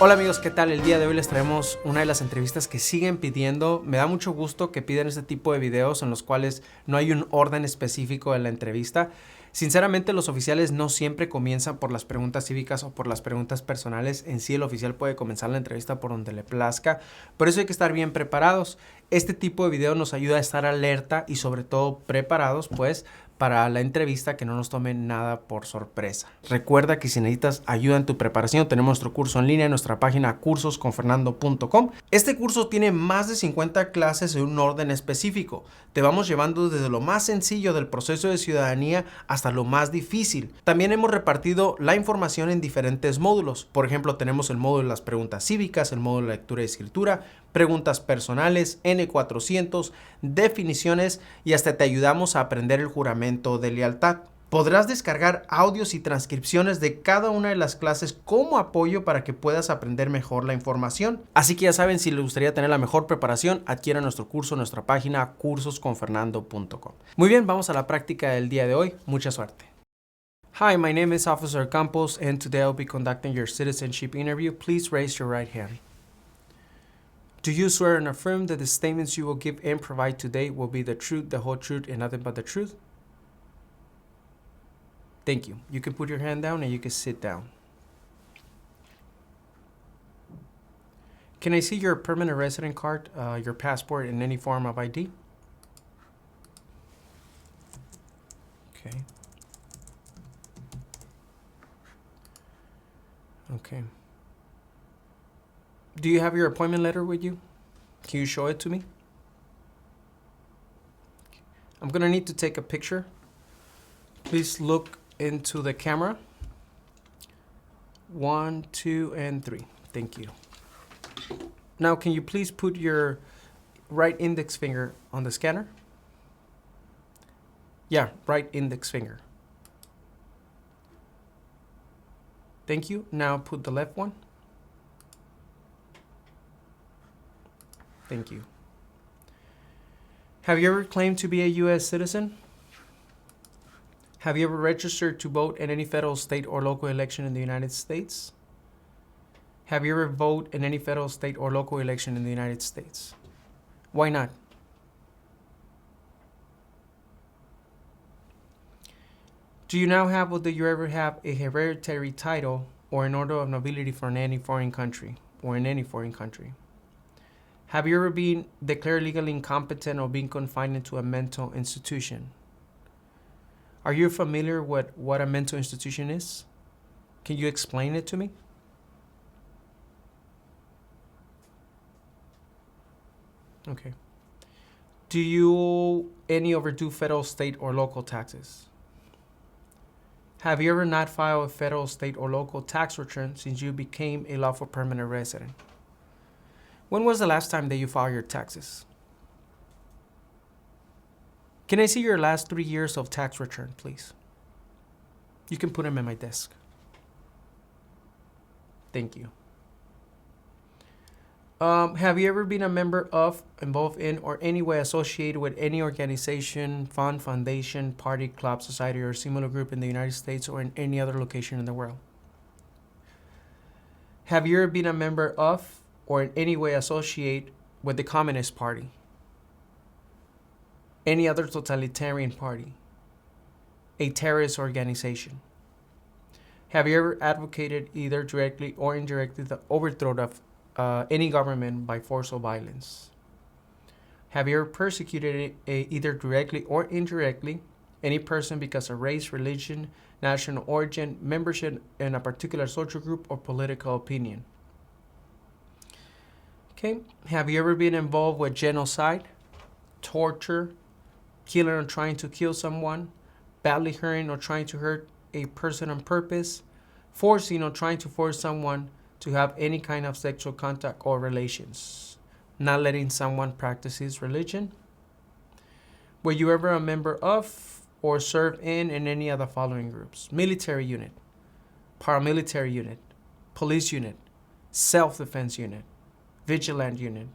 Hola amigos, ¿qué tal? El día de hoy les traemos una de las entrevistas que siguen pidiendo. Me da mucho gusto que pidan este tipo de videos en los cuales no hay un orden específico de la entrevista. Sinceramente, los oficiales no siempre comienzan por las preguntas cívicas o por las preguntas personales. En sí, el oficial puede comenzar la entrevista por donde le plazca. Por eso hay que estar bien preparados. Este tipo de video nos ayuda a estar alerta y sobre todo preparados, pues, para la entrevista, que no nos tomen nada por sorpresa. Recuerda que si necesitas ayuda en tu preparación, tenemos nuestro curso en línea en nuestra página cursosconfernando.com. Este curso tiene más de 50 clases en un orden específico. Te vamos llevando desde lo más sencillo del proceso de ciudadanía hasta lo más difícil. También hemos repartido la información en diferentes módulos. Por ejemplo, tenemos el módulo de las preguntas cívicas, el módulo de lectura y escritura, preguntas personales, N400, definiciones y hasta te ayudamos a aprender el juramento de lealtad. Podrás descargar audios y transcripciones de cada una de las clases como apoyo para que puedas aprender mejor la información. Así que ya saben, si les gustaría tener la mejor preparación, adquieran nuestro curso en nuestra página cursosconfernando.com. Muy bien, vamos a la práctica del día de hoy. Mucha suerte. Hi, my name is Officer Campos and today I'll be conducting your citizenship interview. Please raise your right hand. Do you swear and affirm that the statements you will give and provide today will be the truth, the whole truth, and nothing but the truth? Thank you. You can put your hand down and you can sit down. Can I see your permanent resident card, your passport, and any form of ID? Okay. Okay. Do you have your appointment letter with you? Can you show it to me? I'm gonna need to take a picture. Please look into the camera. 1, 2, and 3. Thank you. Now, can you please put your right index finger on the scanner? Yeah, right index finger. Thank you. Now put the left one. Thank you. Have you ever claimed to be a U.S. citizen? Have you ever registered to vote in any federal, state, or local election in the United States? Have you ever voted in any federal, state, or local election in the United States? Why not? Do you now have or do you ever have a hereditary title or an order of nobility for any foreign country or in any foreign country? Have you ever been declared legally incompetent or been confined into a mental institution? Are you familiar with what a mental institution is? Can you explain it to me? Okay. Do you owe any overdue federal, state, or local taxes? Have you ever not filed a federal, state, or local tax return since you became a lawful permanent resident? When was the last time that you filed your taxes? Can I see your last 3 years of tax return, please? You can put them at my desk. Thank you. Have you ever been a member of, involved in, or any way associated with any organization, fund, foundation, party, club, society, or similar group in the United States or in any other location in the world? Have you ever been a member of, or in any way associated with the Communist Party, any other totalitarian party, a terrorist organization? Have you ever advocated either directly or indirectly the overthrow of any government by force or violence? Have you ever persecuted either directly or indirectly any person because of race, religion, national origin, membership in a particular social group, or political opinion? Okay. Have you ever been involved with genocide, torture, killing or trying to kill someone, badly hurting or trying to hurt a person on purpose, forcing or trying to force someone to have any kind of sexual contact or relations, not letting someone practice his religion? Were you ever a member of or served in any of the following groups: military unit, paramilitary unit, police unit, self-defense unit, vigilant unit,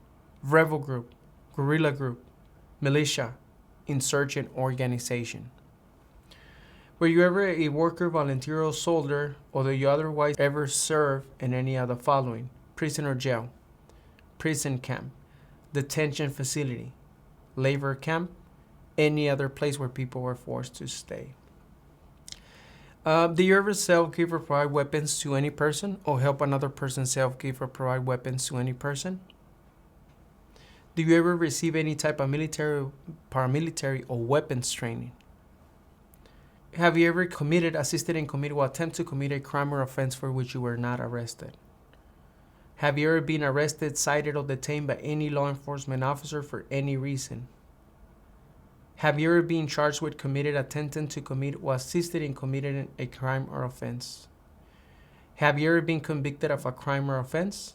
rebel group, guerrilla group, militia, insurgent organization? Were you ever a worker, volunteer, or soldier, or do you otherwise ever serve in any of the following: prison or jail, prison camp, detention facility, labor camp, any other place where people were forced to stay. Do you ever sell, give, or provide weapons to any person, or help another person sell, give, or provide weapons to any person? Do you ever receive any type of military, paramilitary, or weapons training? Have you ever committed, assisted in committing, or attempt to commit a crime or offense for which you were not arrested? Have you ever been arrested, cited, or detained by any law enforcement officer for any reason? Have you ever been charged with committed, attempting to commit, or assisted in committing a crime or offense? Have you ever been convicted of a crime or offense?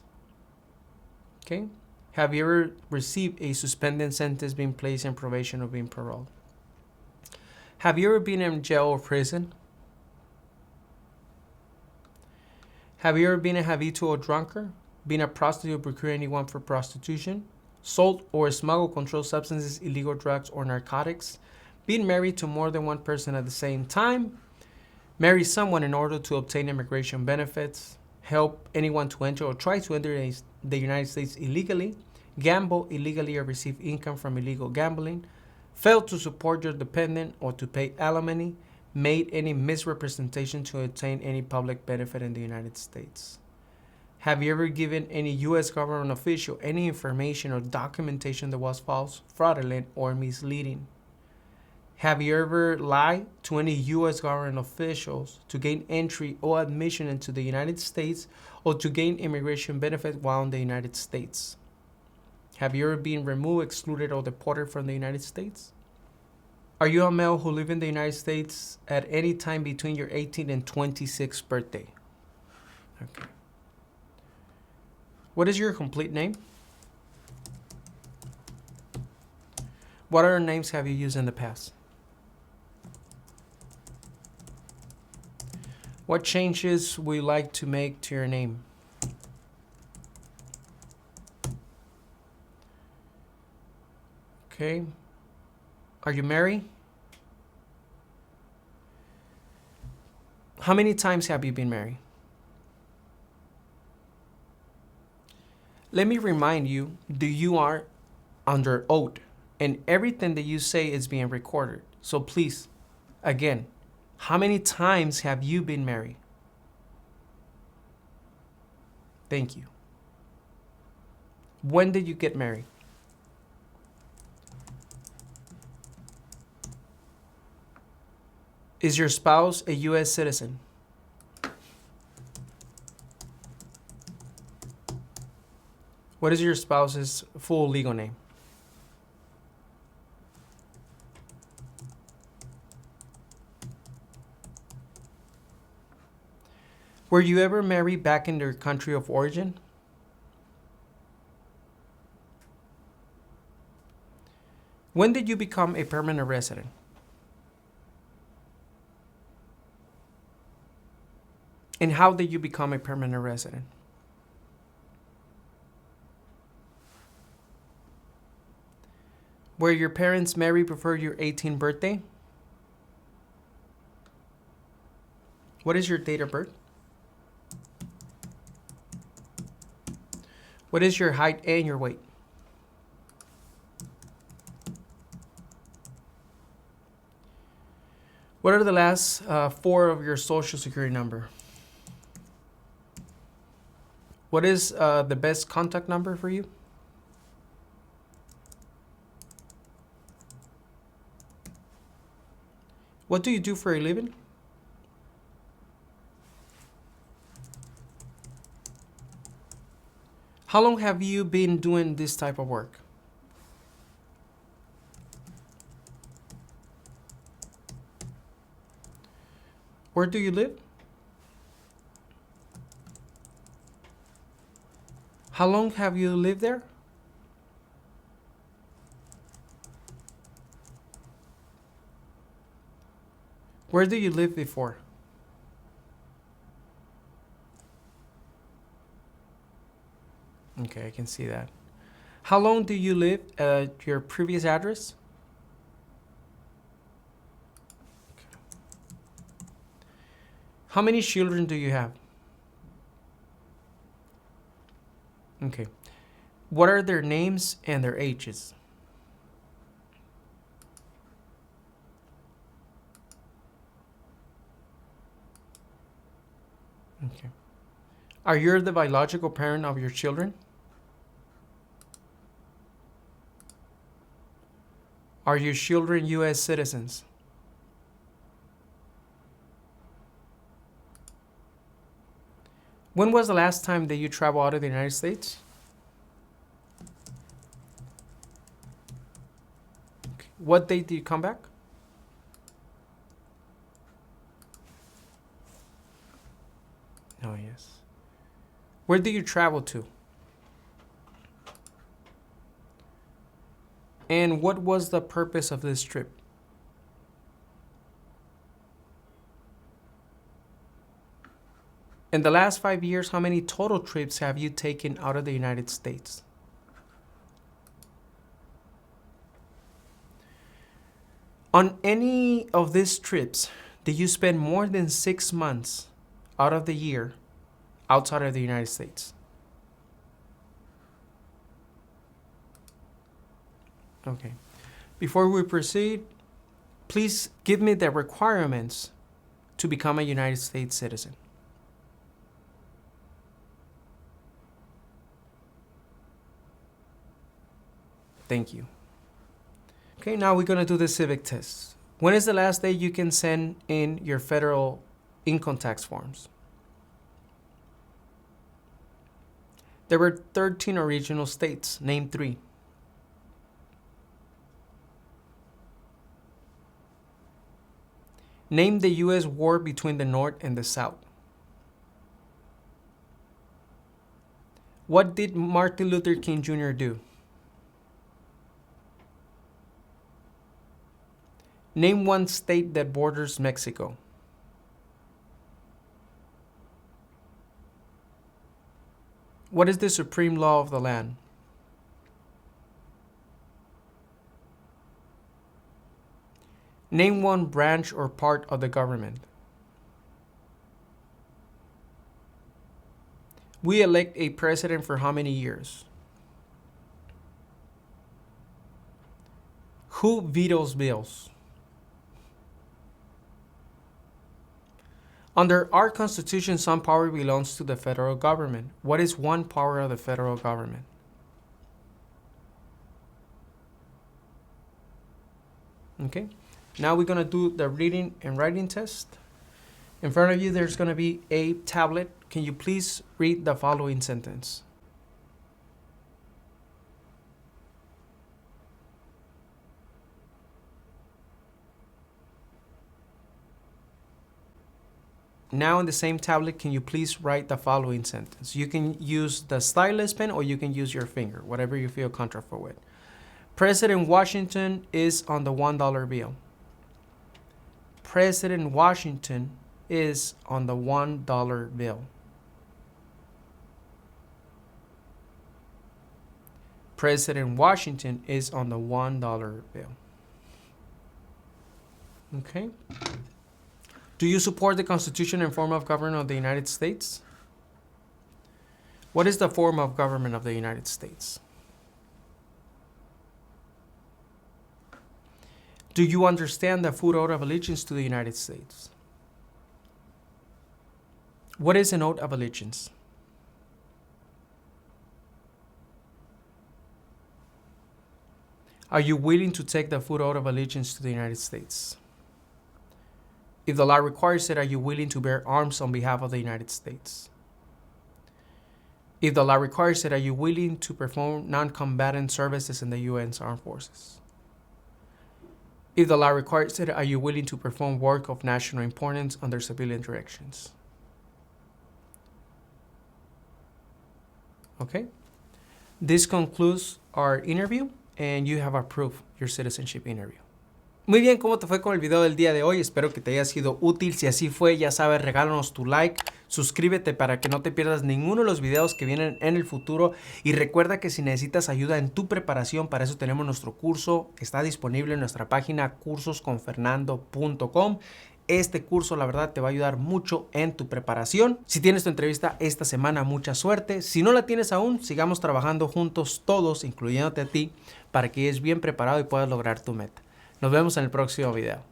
Okay. Have you ever received a suspended sentence, been placed in probation, or been paroled? Have you ever been in jail or prison? Have you ever been a habitual drunkard, been a prostitute, or procured anyone for prostitution, sold or smuggled controlled substances, illegal drugs, or narcotics, been married to more than one person at the same time, marry someone in order to obtain immigration benefits, help anyone to enter or try to enter the United States illegally, gamble illegally or receive income from illegal gambling, failed to support your dependent or to pay alimony, made any misrepresentation to obtain any public benefit in the United States. Have you ever given any U.S. government official any information or documentation that was false, fraudulent, or misleading? Have you ever lied to any U.S. government officials to gain entry or admission into the United States or to gain immigration benefit while in the United States? Have you ever been removed, excluded, or deported from the United States? Are you a male who lived in the United States at any time between your 18th and 26th birthday? Okay. What is your complete name? What other names have you used in the past? What changes would you like to make to your name? Okay. Are you married? How many times have you been married? Let me remind you that you are under oath and everything that you say is being recorded. So please, again, how many times have you been married? Thank you. When did you get married? Is your spouse a U.S. citizen? What is your spouse's full legal name? Were you ever married back in their country of origin? When did you become a permanent resident? And how did you become a permanent resident? Were your parents married before your 18th birthday? What is your date of birth? What is your height and your weight? What are the last four of your social security number? What is the best contact number for you? What do you do for a living? How long have you been doing this type of work? Where do you live? How long have you lived there? Where did you live before? Okay, I can see that. How long do you live at your previous address? Okay. How many children do you have? Okay. What are their names and their ages? Okay. Are you the biological parent of your children? Are your children U.S. citizens? When was the last time that you traveled out of the United States? Okay. What date did you come back? Oh, yes. Where did you travel to? And what was the purpose of this trip? In the last 5 years, how many total trips have you taken out of the United States? On any of these trips, did you spend more than 6 months out of the year outside of the United States? Okay. Before we proceed, please give me the requirements to become a United States citizen. Thank you. Okay, now we're gonna do the civic test. When is the last day you can send in your federal income tax forms? There were 13 original states. Name 3. Name the U.S. war between the North and the South. What did Martin Luther King Jr. do? Name one state that borders Mexico. What is the supreme law of the land? Name one branch or part of the government. We elect a president for how many years? Who vetoes bills? Under our Constitution, some power belongs to the federal government. What is one power of the federal government? Okay, now we're gonna do the reading and writing test. In front of you, there's gonna be a tablet. Can you please read the following sentence? Now in the same tablet, can you please write the following sentence? You can use the stylus pen or you can use your finger, whatever you feel comfortable with. President Washington is on the $1 bill. President Washington is on the $1 bill. President Washington is on the $1 bill. Okay. Do you support the Constitution and form of government of the United States? What is the form of government of the United States? Do you understand the full oath of allegiance to the United States? What is an oath of allegiance? Are you willing to take the full oath of allegiance to the United States? If the law requires it, are you willing to bear arms on behalf of the United States? If the law requires it, are you willing to perform non-combatant services in the U.S. Armed Forces? If the law requires it, are you willing to perform work of national importance under civilian directions? Okay. This concludes our interview, and you have approved your citizenship interview. Muy bien, ¿cómo te fue con el video del día de hoy? Espero que te haya sido útil. Si así fue, ya sabes, regálanos tu like, suscríbete para que no te pierdas ninguno de los videos que vienen en el futuro. Y recuerda que si necesitas ayuda en tu preparación, para eso tenemos nuestro curso. Está disponible en nuestra página cursosconfernando.com. Este curso, la verdad, te va a ayudar mucho en tu preparación. Si tienes tu entrevista esta semana, mucha suerte. Si no la tienes aún, sigamos trabajando juntos todos, incluyéndote a ti, para que estés bien preparado y puedas lograr tu meta. Nos vemos en el próximo video.